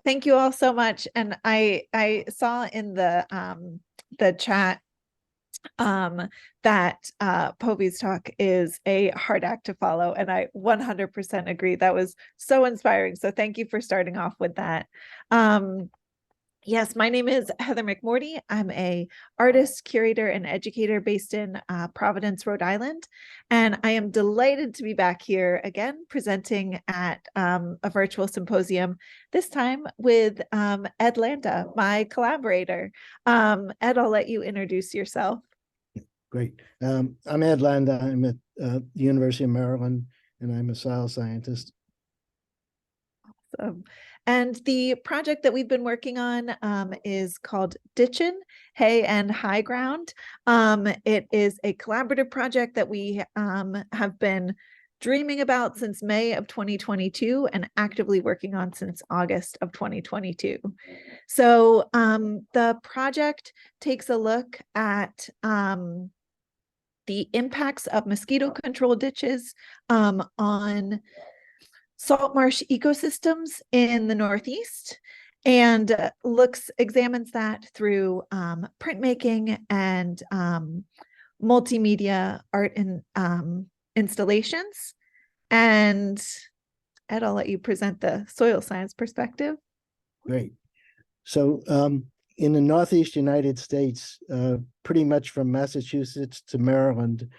Thank you all so much. And I saw in the chat that Povey's talk is a hard act to follow, and I 100% agree. That was so inspiring. So thank you for starting off with that. Yes, my name is Heather McMordie. I'm a artist, curator, and educator based in Providence, Rhode Island. And I am delighted to be back here again, presenting at a virtual symposium, this time with Ed Landa, my collaborator. Ed, I'll let you introduce yourself. Great. I'm Ed Landa. I'm at the University of Maryland, and I'm a soil scientist. Awesome. And the project that we've been working on is called Ditchin, Hay and High Ground. It is a collaborative project that we have been dreaming about since May of 2022 and actively working on since August of 2022. So the project takes a look at the impacts of mosquito control ditches on salt marsh ecosystems in the Northeast, and examines that through printmaking and multimedia art and installations. And Ed, I'll let you present the soil science perspective. Great. So in the Northeast United States, pretty much from Massachusetts to Maryland,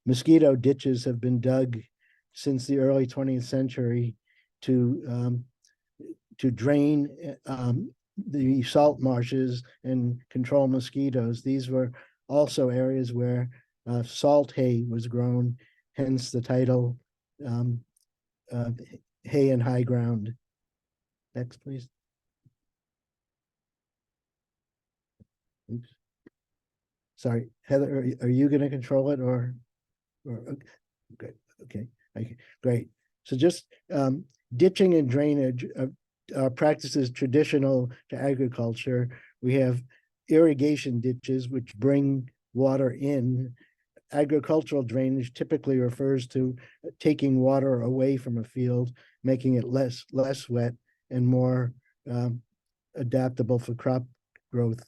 mosquito ditches have been dug since the early 20th century to drain the salt marshes and control mosquitoes. These were also areas where salt hay was grown, hence the title Hay and High Ground. Next, please. Oops. Sorry, Heather, are you going to control it or okay. Great. So just ditching and drainage are practices traditional to agriculture. We have irrigation ditches, which bring water in. Agricultural drainage typically refers to taking water away from a field, making it less wet and more adaptable for crop growth.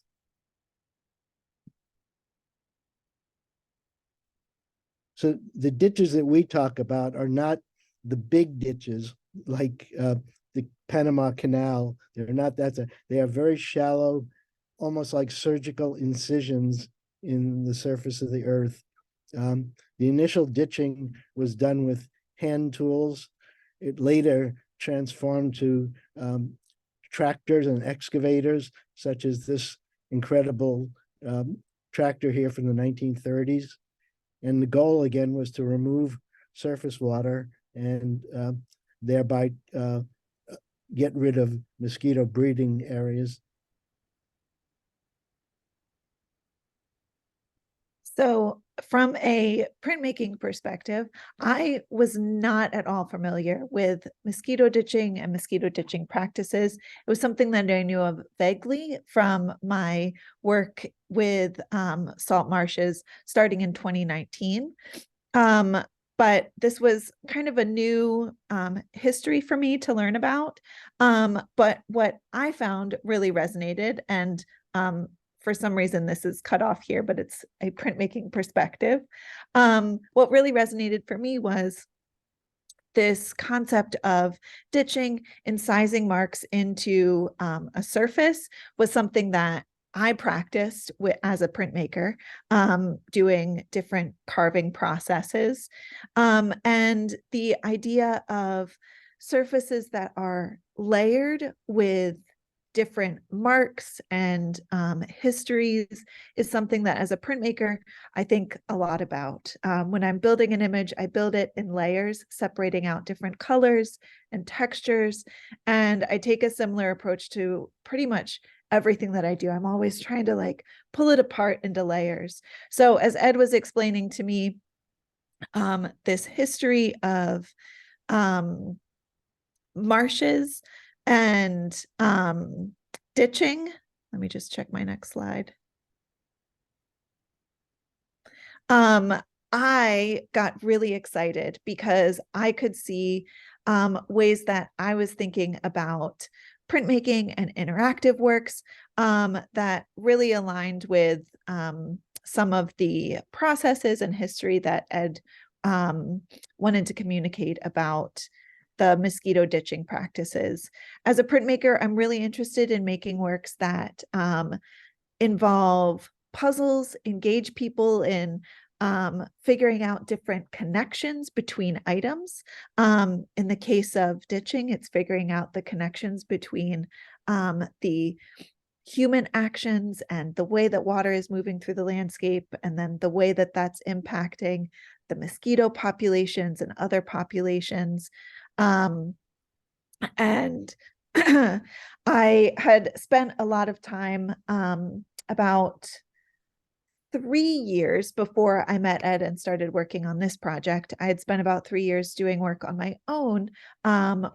So the ditches that we talk about are not the big ditches like the Panama Canal. They're not that. They are very shallow, almost like surgical incisions in the surface of the earth. The initial ditching was done with hand tools. It later transformed to tractors and excavators, such as this incredible tractor here from the 1930s. And the goal, again, was to remove surface water and thereby get rid of mosquito breeding areas. So from a printmaking perspective, I was not at all familiar with mosquito ditching and mosquito ditching practices. It was something that I knew of vaguely from my work with salt marshes starting in 2019. But this was kind of a new history for me to learn about. But what I found really resonated, and for some reason this is cut off here, but it's a printmaking perspective. What really resonated for me was this concept of ditching, incising marks into a surface was something that I practiced as a printmaker, doing different carving processes. And the idea of surfaces that are layered with different marks and histories is something that as a printmaker, I think a lot about. When I'm building an image, I build it in layers, separating out different colors and textures. And I take a similar approach to pretty much everything that I do. I'm always trying to like pull it apart into layers. So as Ed was explaining to me, this history of marshes and ditching. Let me just check my next slide. I got really excited because I could see ways that I was thinking about printmaking and interactive works that really aligned with some of the processes and history that Ed wanted to communicate about the mosquito ditching practices. As a printmaker, I'm really interested in making works that involve puzzles, engage people in figuring out different connections between items. In the case of ditching, it's figuring out the connections between the human actions and the way that water is moving through the landscape, and then the way that that's impacting the mosquito populations and other populations. And I had spent a lot of time, about 3 years before I met Ed and started working on this project. I had spent about 3 years doing work on my own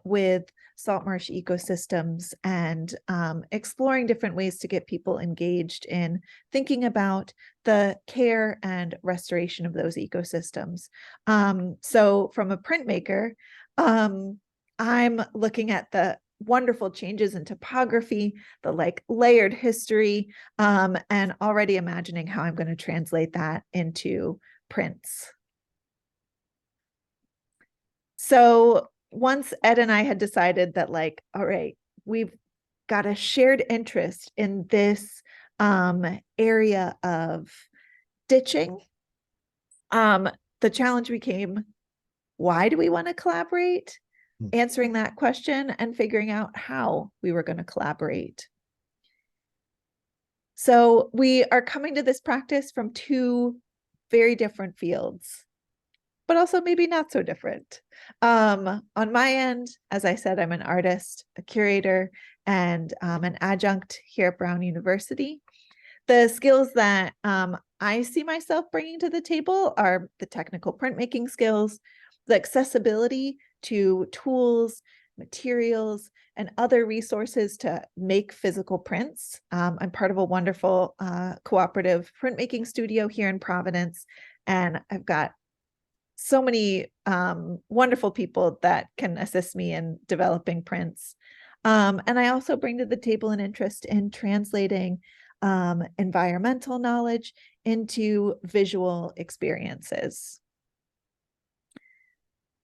with salt marsh ecosystems and exploring different ways to get people engaged in thinking about the care and restoration of those ecosystems. So from a printmaker, I'm looking at the wonderful changes in topography, the like layered history, and already imagining how I'm going to translate that into prints. So once Ed and I had decided that, like, all right, we've got a shared interest in this area of ditching, the challenge became, why do we want to collaborate? Answering that question and figuring out how we were going to collaborate. So we are coming to this practice from two very different fields, but also maybe not so different. On my end, as I said, I'm an artist, a curator, and an adjunct here at Brown University. The skills that I see myself bringing to the table are the technical printmaking skills, the accessibility to tools, materials, and other resources to make physical prints. I'm part of a wonderful cooperative printmaking studio here in Providence, and I've got so many wonderful people that can assist me in developing prints. And I also bring to the table an interest in translating environmental knowledge into visual experiences.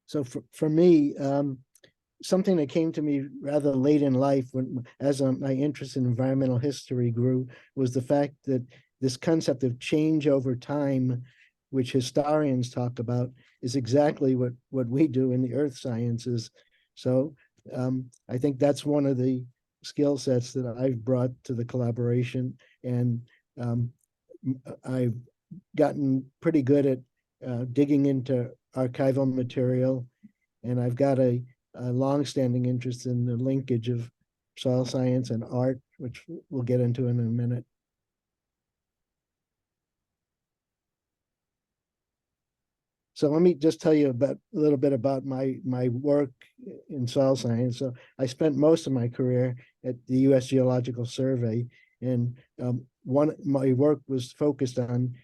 So for me, something that came to me rather late in life, as my interest in environmental history grew, was the fact that this concept of change over time, which historians talk about, is exactly what we do in the earth sciences. So I think that's one of the skill sets that I've brought to the collaboration, and I've gotten pretty good at digging into archival material, and I've got a long-standing interest in the linkage of soil science and art, which we'll get into in a minute. So let me just tell you a little bit about my work in soil science. So I spent most of my career at the U.S. Geological Survey, and my work was focused on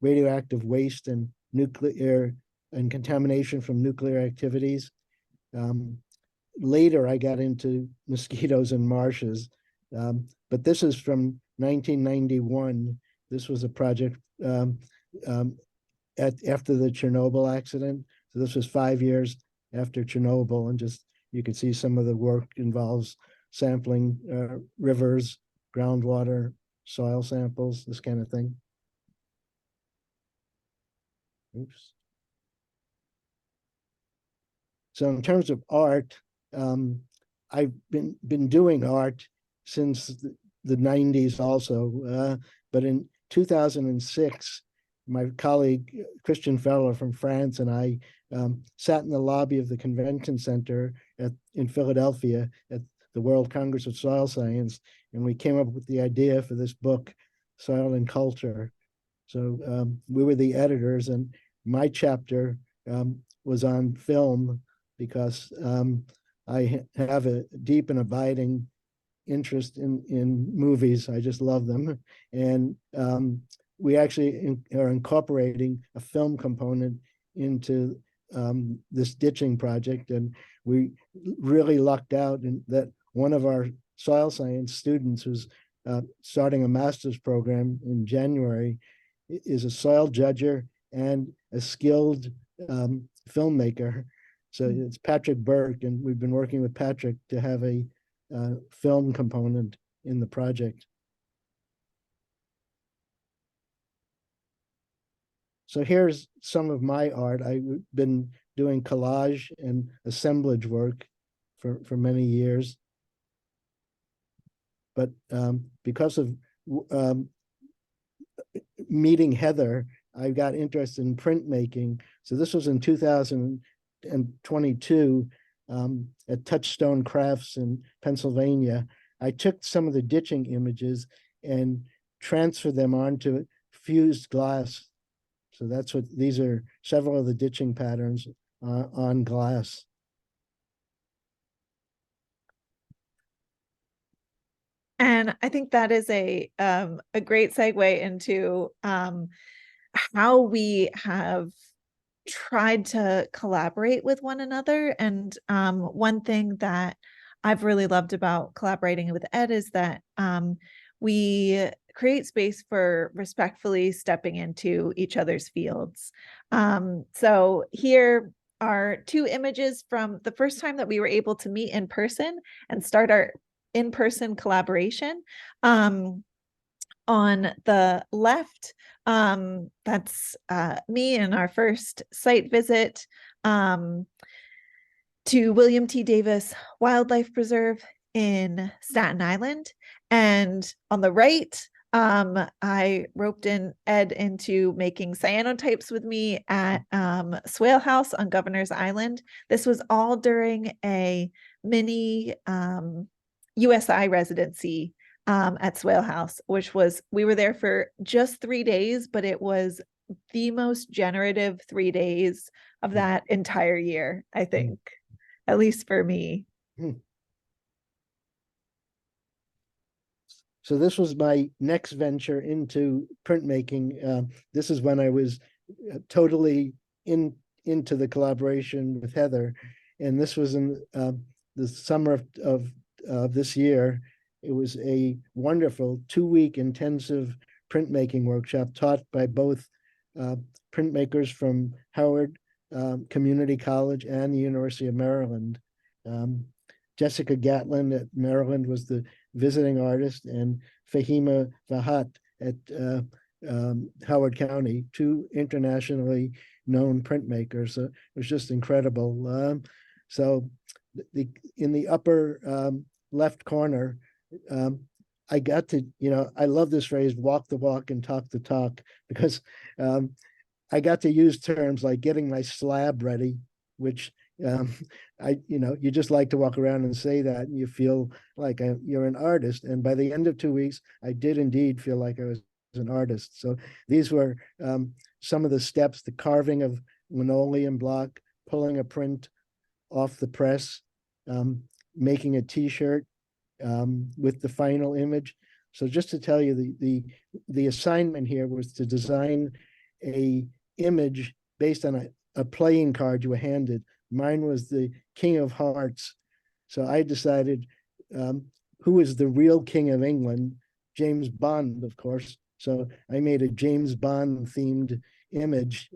radioactive waste and nuclear and contamination from nuclear activities. Later, I got into mosquitoes and marshes, but this is from 1991. This was a project after the Chernobyl accident. So this was 5 years after Chernobyl, and just you can see some of the work involves sampling rivers, groundwater, soil samples, this kind of thing. Oops. So in terms of art, I've been doing art since the 90s also, but in 2006, my colleague Christian Feller from France and I sat in the lobby of the convention center in Philadelphia at the World Congress of Soil Science, and we came up with the idea for this book, Soil and Culture. So we were the editors, and my chapter was on film, because I have a deep and abiding interest in movies. I just love them. And we actually are incorporating a film component into this ditching project. And we really lucked out in that one of our soil science students who's starting a master's program in January is a soil judger and a skilled filmmaker. So it's Patrick Burke, and we've been working with Patrick to have a film component in the project. So here's some of my art. I've been doing collage and assemblage work for many years. But because of meeting Heather, I got interested in printmaking. So this was in 2022 at Touchstone Crafts in Pennsylvania. I took some of the ditching images and transferred them onto fused glass. So that's what these are, several of the ditching patterns on glass. And I think that is a great segue into how we have tried to collaborate with one another. And one thing that I've really loved about collaborating with Ed is that we create space for respectfully stepping into each other's fields. So here are two images from the first time that we were able to meet in person and start our in-person collaboration. On the left, that's me in our first site visit to William T. Davis Wildlife Preserve in Staten Island. And on the right, I roped in Ed into making cyanotypes with me at Swale House on Governor's Island. This was all during a mini USI residency at Swale House, which was, we were there for just 3 days, but it was the most generative 3 days of that entire year, I think, at least for me. So this was my next venture into printmaking. This is when I was totally into the collaboration with Heather, and this was in the summer of this year. It was a wonderful 2-week intensive printmaking workshop taught by both printmakers from Howard Community College and the University of Maryland. Jessica Gatlin at Maryland was the visiting artist, and Fahima Vahat at Howard County, two internationally known printmakers. So it was just incredible. So in the upper left corner, I got to, I love this phrase, walk the walk and talk the talk, because I got to use terms like getting my slab ready, which you just like to walk around and say that, and you feel like you're an artist. And by the end of 2 weeks, I did indeed feel like I was an artist. So these were some of the steps: the carving of linoleum block, pulling a print off the press, making a T-shirt with the final image. So just to tell you, the assignment here was to design a image based on a playing card you were handed. Mine was the King of Hearts. So I decided who is the real King of England? James Bond, of course. So I made a James Bond themed image.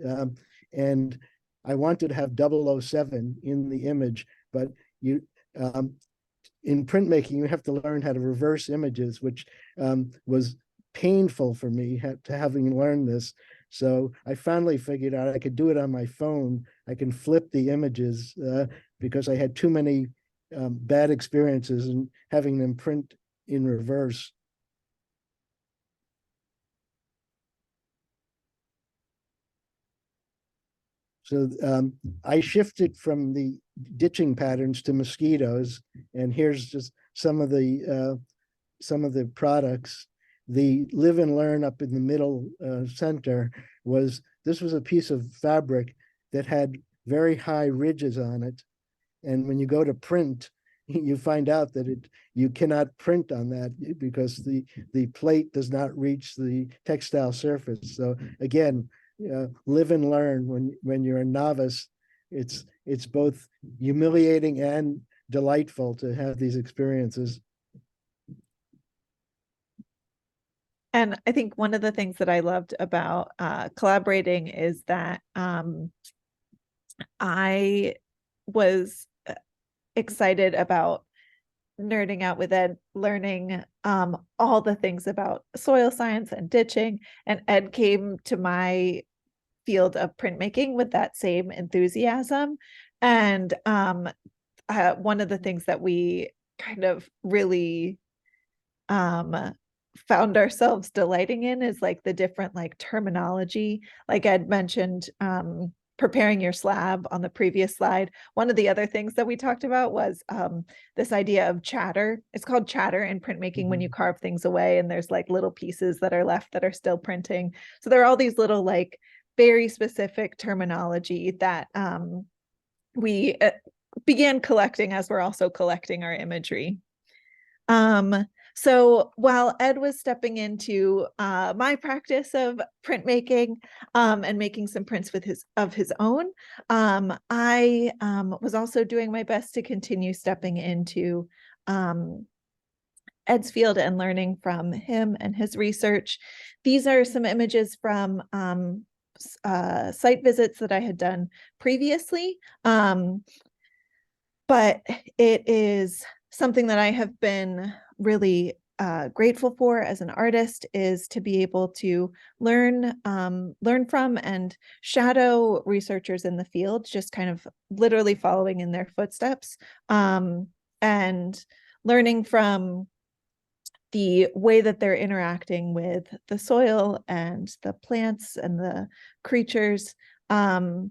And I wanted to have 007 in the image, but in printmaking, you have to learn how to reverse images, which was painful for me to having learned this. So I finally figured out I could do it on my phone. I can flip the images because I had too many bad experiences in having them print in reverse. So I shifted from the ditching patterns to mosquitoes, and here's just some of the products. The live and learn up in the middle center this was a piece of fabric that had very high ridges on it, and when you go to print, you find out that you cannot print on that because the plate does not reach the textile surface. So again, live and learn. When you're a novice, it's both humiliating and delightful to have these experiences. And I think one of the things that I loved about collaborating is that I was excited about nerding out with Ed, learning all the things about soil science and ditching. And Ed came to my field of printmaking with that same enthusiasm. And one of the things that we kind of really found ourselves delighting in is like the different like terminology. Like Ed mentioned, preparing your slab on the previous slide. One of the other things that we talked about was this idea of chatter. It's called chatter in printmaking when you carve things away and there's like little pieces that are left that are still printing. So there are all these little like very specific terminology that we began collecting as we're also collecting our imagery. So while Ed was stepping into my practice of printmaking and making some prints with his own, I was also doing my best to continue stepping into Ed's field and learning from him and his research. These are some images from site visits that I had done previously, but it is something that I have been really grateful for as an artist, is to be able to learn from and shadow researchers in the field, just kind of literally following in their footsteps, and learning from the way that they're interacting with the soil and the plants and the creatures, and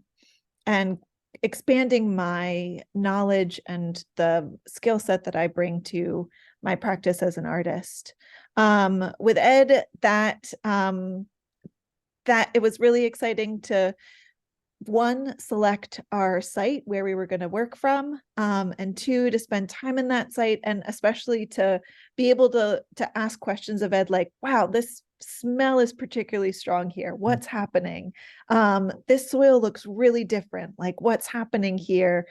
expanding my knowledge and the skill set that I bring to my practice as an artist. With Ed, that it was really exciting to, one, select our site where we were going to work from, and two, to spend time in that site, and especially to be able to ask questions of Ed, like, wow, this smell is particularly strong here. What's happening? This soil looks really different. Like, what's happening here?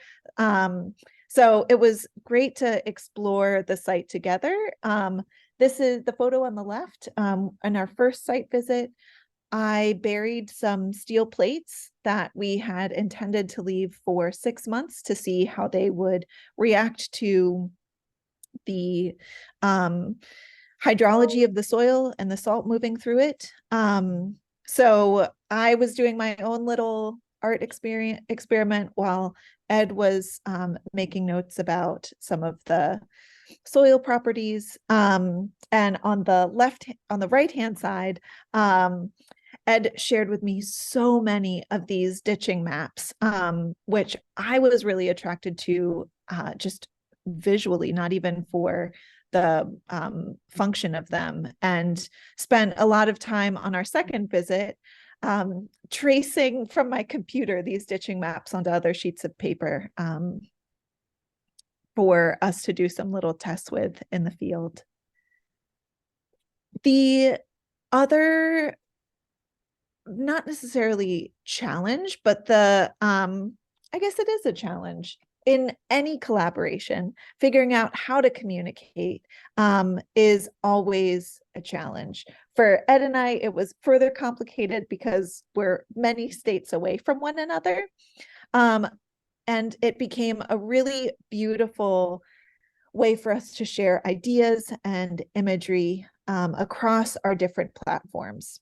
So it was great to explore the site together. This is the photo on the left. In our first site visit, I buried some steel plates that we had intended to leave for 6 months to see how they would react to the hydrology of the soil and the salt moving through it. So I was doing my own little art experiment while Ed was making notes about some of the soil properties. And on the right-hand side, Ed shared with me so many of these ditching maps, which I was really attracted to just visually, not even for the function of them, and spent a lot of time on our second visit tracing from my computer these ditching maps onto other sheets of paper for us to do some little tests with in the field. The other, not necessarily challenge, but I guess it is a challenge in any collaboration. Figuring out how to communicate is always a challenge. For Ed and I, it was further complicated because we're many states away from one another. And it became a really beautiful way for us to share ideas and imagery across our different platforms.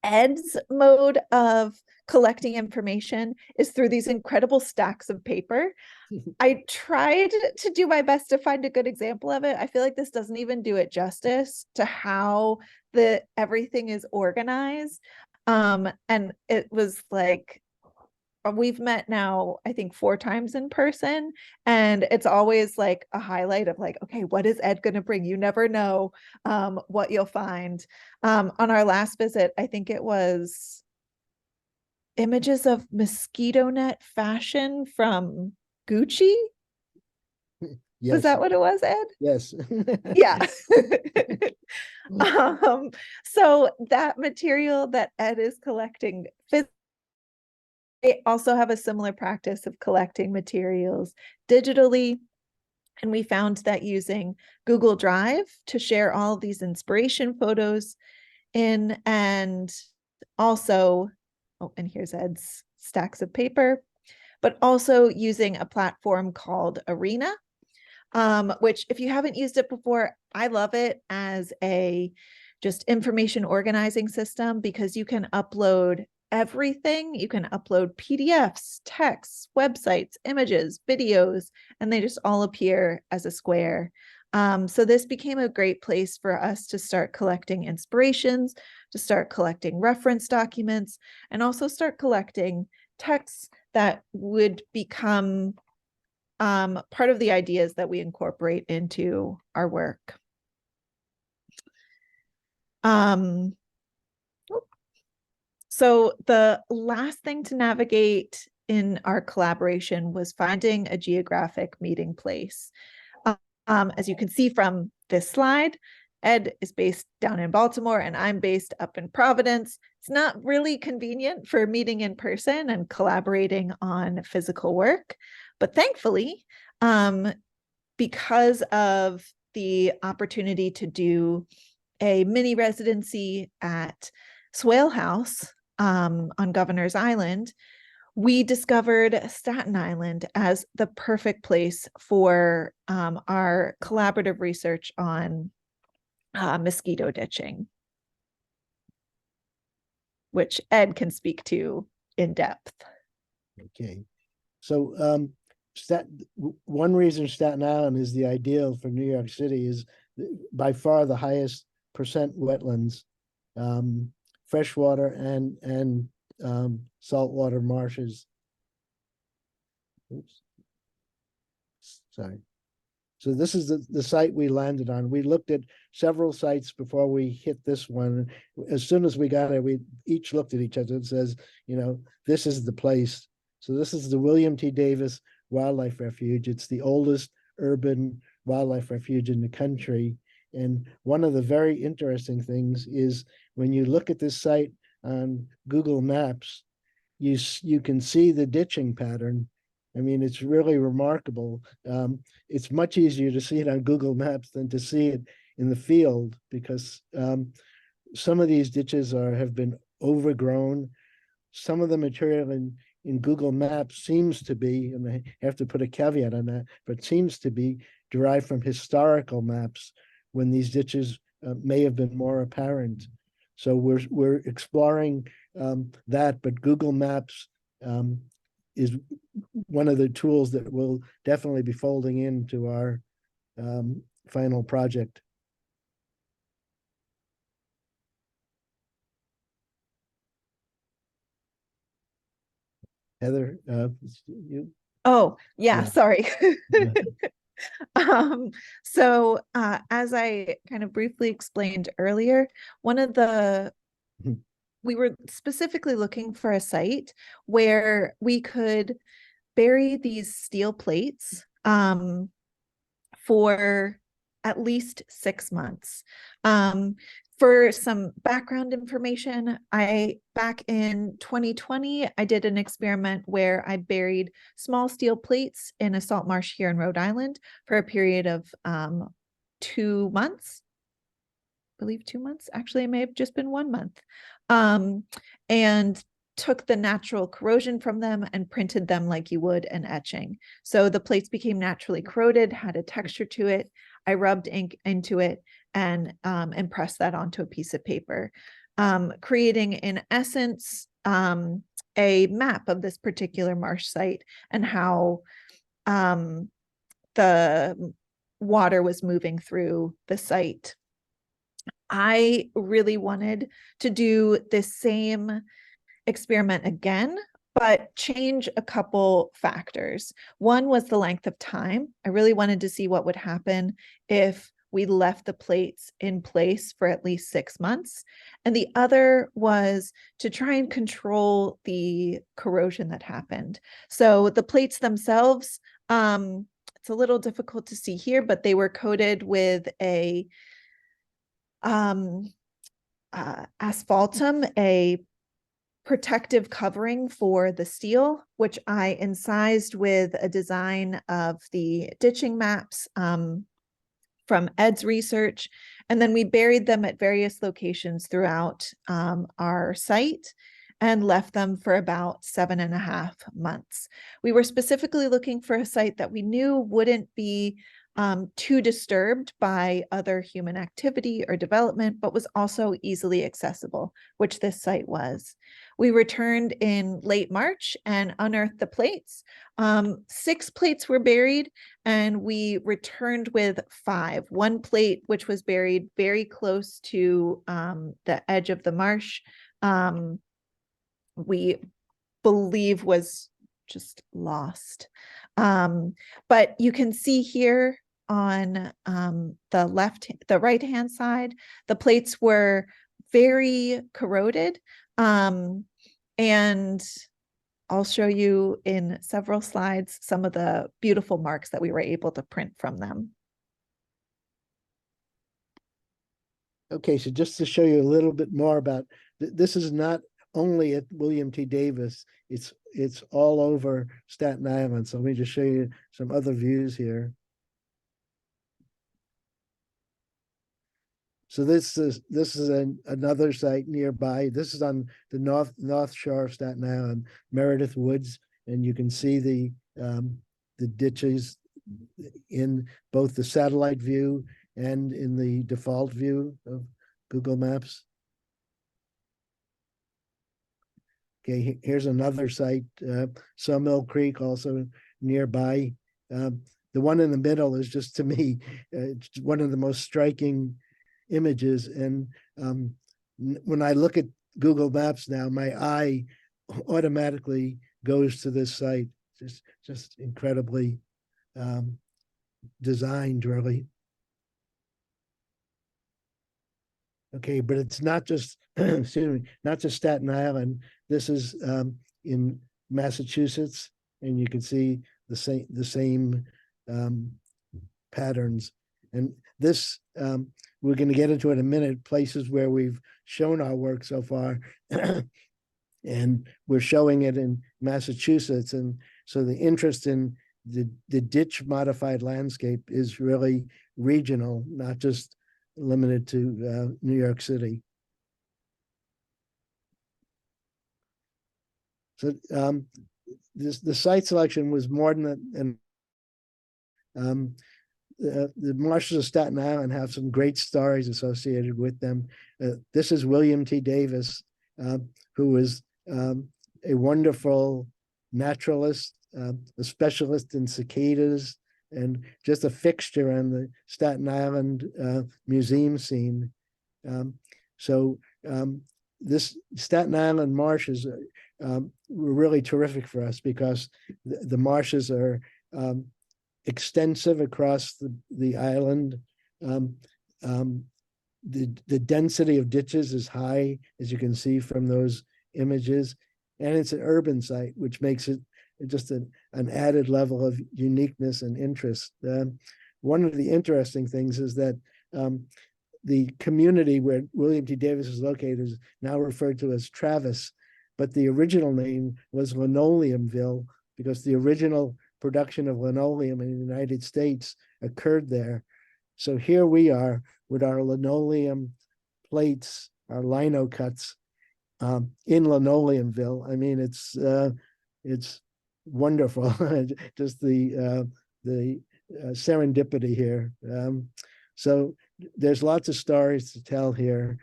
Ed's mode of collecting information is through these incredible stacks of paper. I tried to do my best to find a good example of it. I feel like this doesn't even do it justice to how everything is organized. And it was like, we've met now, I think 4 times in person, and it's always like a highlight of like, okay, what is Ed going to bring? You never know what you'll find. On our last visit, I think it was images of mosquito net fashion from Gucci. Yes. Was that what it was, Ed? Yes. Yeah. So that material that Ed is collecting also have a similar practice of collecting materials digitally. And we found that using Google Drive to share all of these inspiration photos in, and also, oh, and here's Ed's stacks of paper, but also using a platform called Arena, which if you haven't used it before, I love it as a just information organizing system because you can upload everything. You can upload PDFs, texts, websites, images, videos, and they just all appear as a square. So this became a great place for us to start collecting inspirations, to start collecting reference documents, and also start collecting texts that would become part of the ideas that we incorporate into our work. So the last thing to navigate in our collaboration was finding a geographic meeting place. As you can see from this slide, Ed is based down in Baltimore and I'm based up in Providence. It's not really convenient for meeting in person and collaborating on physical work, but thankfully, because of the opportunity to do a mini residency at Swale House on Governor's Island, we discovered Staten Island as the perfect place for our collaborative research on mosquito ditching, which Ed can speak to in depth. Okay, so one reason Staten Island is the ideal for New York City is by far the highest percent wetlands, freshwater and saltwater marshes. Oops. Sorry. So this is the site we landed on. We looked at several sites before we hit this one. As soon as we got it, we each looked at each other and says, this is the place. So this is the William T. Davis Wildlife Refuge. It's the oldest urban wildlife refuge in the country. And one of the very interesting things is when you look at this site on Google Maps, you can see the ditching pattern. I mean, it's really remarkable. It's much easier to see it on Google Maps than to see it in the field because some of these ditches have been overgrown. Some of the material in Google Maps seems to be, and I have to put a caveat on that, but seems to be derived from historical maps when these ditches may have been more apparent. So we're exploring that, but Google Maps is one of the tools that we'll definitely be folding into our final project. Heather, you? Oh, yeah. Sorry. Yeah. So as I kind of briefly explained earlier, we were specifically looking for a site where we could bury these steel plates for at least 6 months. For some background information, back in 2020, I did an experiment where I buried small steel plates in a salt marsh here in Rhode Island for a period of 2 months. I believe 2 months. Actually, it may have just been 1 month. And took the natural corrosion from them and printed them like you would an etching. So the plates became naturally corroded, had a texture to it. I rubbed ink into it and pressed that onto a piece of paper, creating in essence a map of this particular marsh site and how the water was moving through the site. I really wanted to do this same experiment again, but change a couple factors. One was the length of time. I really wanted to see what would happen if we left the plates in place for at least 6 months. And the other was to try and control the corrosion that happened. So the plates themselves, it's a little difficult to see here, but they were coated with a asphaltum, a protective covering for the steel, which I incised with a design of the ditching maps from Ed's research. And then we buried them at various locations throughout our site and left them for about 7.5 months. We were specifically looking for a site that we knew wouldn't be too disturbed by other human activity or development, but was also easily accessible, which this site was. We returned in late March and unearthed the plates. 6 plates were buried, and we returned with 5. One plate, which was buried very close to the edge of the marsh, we believe was just lost. But you can see here on the right-hand side, the plates were very corroded. And I'll show you in several slides some of the beautiful marks that we were able to print from them. Okay, so just to show you a little bit more about, this is not only at William T. Davis, it's all over Staten Island. So let me just show you some other views here. So this is another site nearby. This is on the north shore of Staten Island, Meredith Woods, and you can see the ditches in both the satellite view and in the default view of Google Maps. Okay, here's another site, Sawmill Creek, also nearby. The one in the middle is just, to me, one of the most striking images. And when I look at Google Maps now, my eye automatically goes to this site. Just incredibly designed, really. Okay, but it's not just, excuse me, not just Staten Island. This is in Massachusetts, and you can see the same patterns. And this, we're going to get into in a minute, places where we've shown our work so far. And we're showing it in Massachusetts. And so the interest in the ditch modified landscape is really regional, not just limited to New York City. So the site selection was more than the marshes of Staten Island have some great stories associated with them. This is William T. Davis, who was a wonderful naturalist, a specialist in cicadas, and just a fixture on the Staten Island museum scene. So this Staten Island marshes were really terrific for us, because the marshes are extensive across the island. The density of ditches is high, as you can see from those images, and it's an urban site, which makes it just an added level of uniqueness and interest. One of the interesting things is that the community where William T. Davis is located is now referred to as Travis, but the original name was Linoleumville, because the original production of linoleum in the United States occurred there. So here we are with our linoleum plates, our lino cuts in Linoleumville. I mean, it's wonderful. Just the serendipity here. So there's lots of stories to tell here.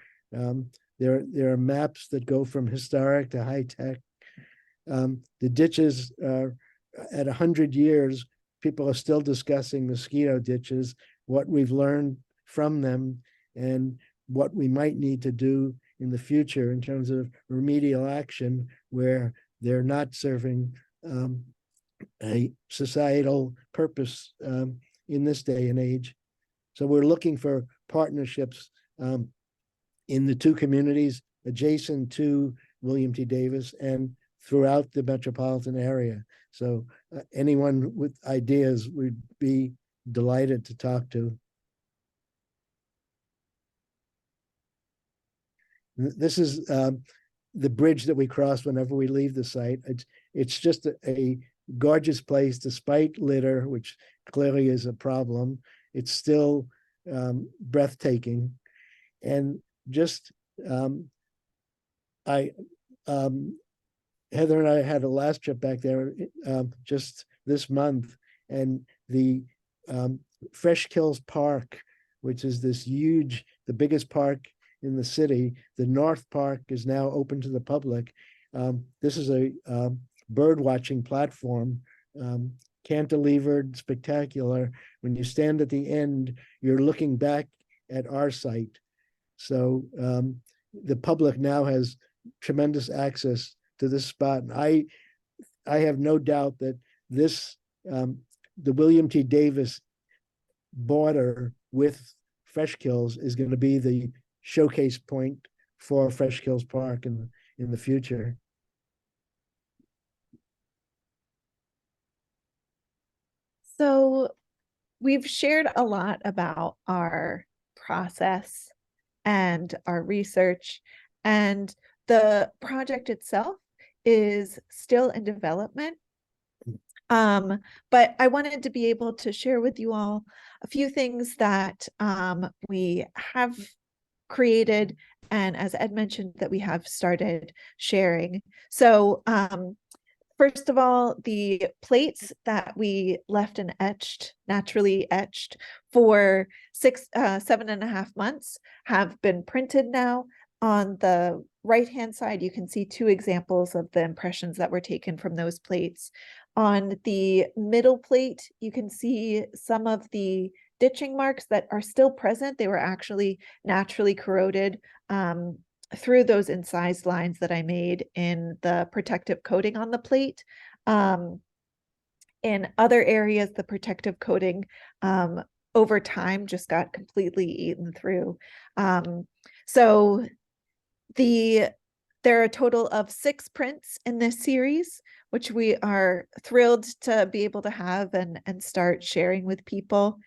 There are maps that go from historic to high tech. The ditches are, at 100 years, people are still discussing mosquito ditches, what we've learned from them, and what we might need to do in the future in terms of remedial action where they're not serving a societal purpose in this day and age. So we're looking for partnerships in the two communities adjacent to William T. Davis and throughout the metropolitan area. So anyone with ideas, we'd be delighted to talk to. This is the bridge that we cross whenever we leave the site. It's just a gorgeous place despite litter, which clearly is a problem. It's still breathtaking. And just I Heather and I had a last trip back there just this month, and the Fresh Kills Park, which is this huge, the biggest park in the city. The North Park is now open to the public. This is a bird watching platform, cantilevered, spectacular. When you stand at the end, you're looking back at our site. So the public now has tremendous access to this spot. And I have no doubt that this, the William T. Davis border with Fresh Kills is going to be the showcase point for Fresh Kills Park in the future. So we've shared a lot about our process and our research, and the project itself is still in development. But I wanted to be able to share with you all a few things that we have created, and as Ed mentioned, that we have started sharing. So first of all, the plates that we left and etched, naturally etched for 7.5 months have been printed now. On the right-hand side, you can see 2 examples of the impressions that were taken from those plates. On the middle plate, you can see some of the ditching marks that are still present. They were actually naturally corroded through those incised lines that I made in the protective coating on the plate. In other areas, the protective coating over time just got completely eaten through. So there are a total of 6 prints in this series, which we are thrilled to be able to have and start sharing with people.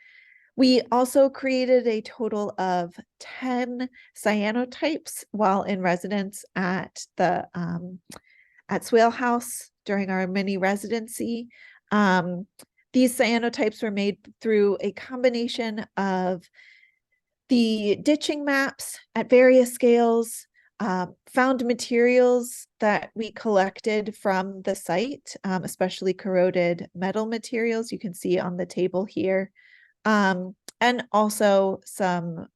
We also created a total of 10 cyanotypes while in residence at the at Swale House during our mini residency. These cyanotypes were made through a combination of the ditching maps at various scales, found materials that we collected from the site, especially corroded metal materials you can see on the table here, and also some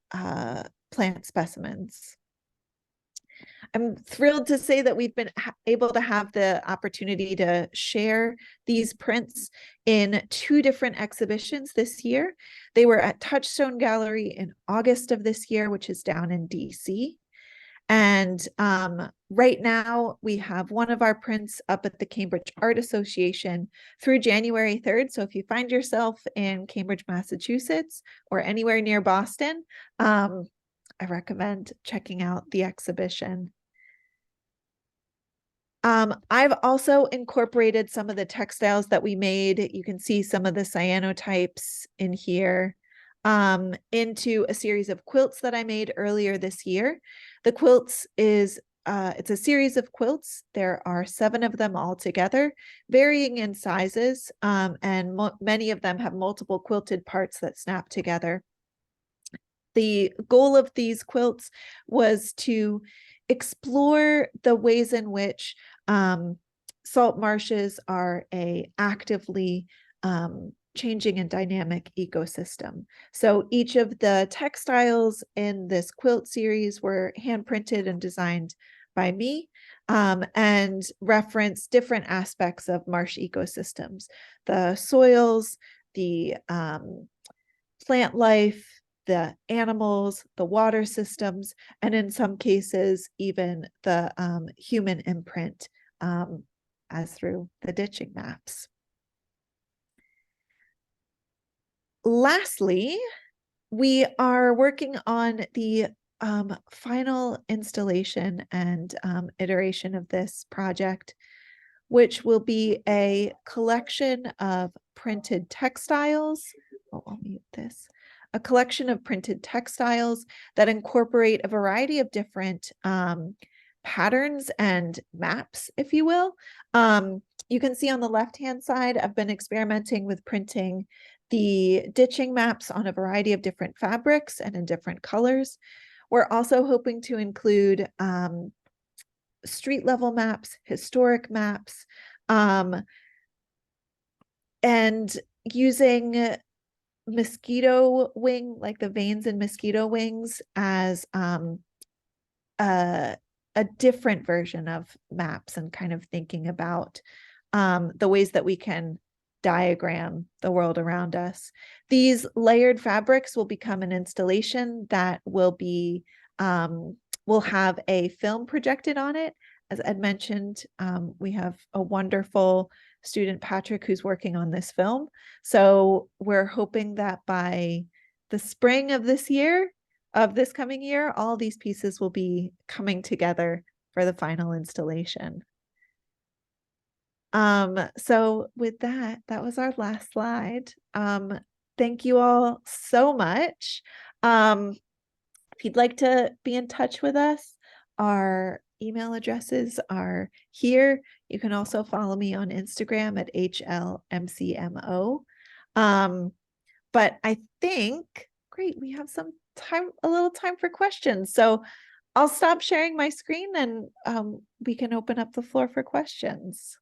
plant specimens. I'm thrilled to say that we've been able to have the opportunity to share these prints in 2 different exhibitions this year. They were at Touchstone Gallery in August of this year, which is down in DC. And right now we have one of our prints up at the Cambridge Art Association through January 3rd. So if you find yourself in Cambridge, Massachusetts, or anywhere near Boston, I recommend checking out the exhibition. I've also incorporated some of the textiles that we made. You can see some of the cyanotypes in here into a series of quilts that I made earlier this year. The quilts is it's a series of quilts. There are 7 of them all together, varying in sizes, and many of them have multiple quilted parts that snap together. The goal of these quilts was to explore the ways in which salt marshes are a actively changing and dynamic ecosystem. So each of the textiles in this quilt series were hand printed and designed by me, and reference different aspects of marsh ecosystems: the soils, the plant life, the animals, the water systems, and in some cases, even the human imprint, as through the ditching maps. Lastly, we are working on the final installation and iteration of this project, which will be a collection of printed textiles. Oh, I'll mute this. A collection of printed textiles that incorporate a variety of different patterns and maps, if you will. You can see on the left-hand side, I've been experimenting with printing the ditching maps on a variety of different fabrics and in different colors. We're also hoping to include street level maps, historic maps, and using mosquito wing, like the veins in mosquito wings, as a different version of maps, and kind of thinking about the ways that we can diagram the world around us. These layered fabrics will become an installation that will be will have a film projected on it. As Ed mentioned, we have a wonderful student, Patrick, who's working on this film. So we're hoping that by the spring of this year, of this coming year, all these pieces will be coming together for the final installation. So with that, that was our last slide. Thank you all so much. If you'd like to be in touch with us, our email addresses are here. You can also follow me on Instagram at HLMCMO. But I think, great, we have some time, a little time for questions. So I'll stop sharing my screen, and we can open up the floor for questions.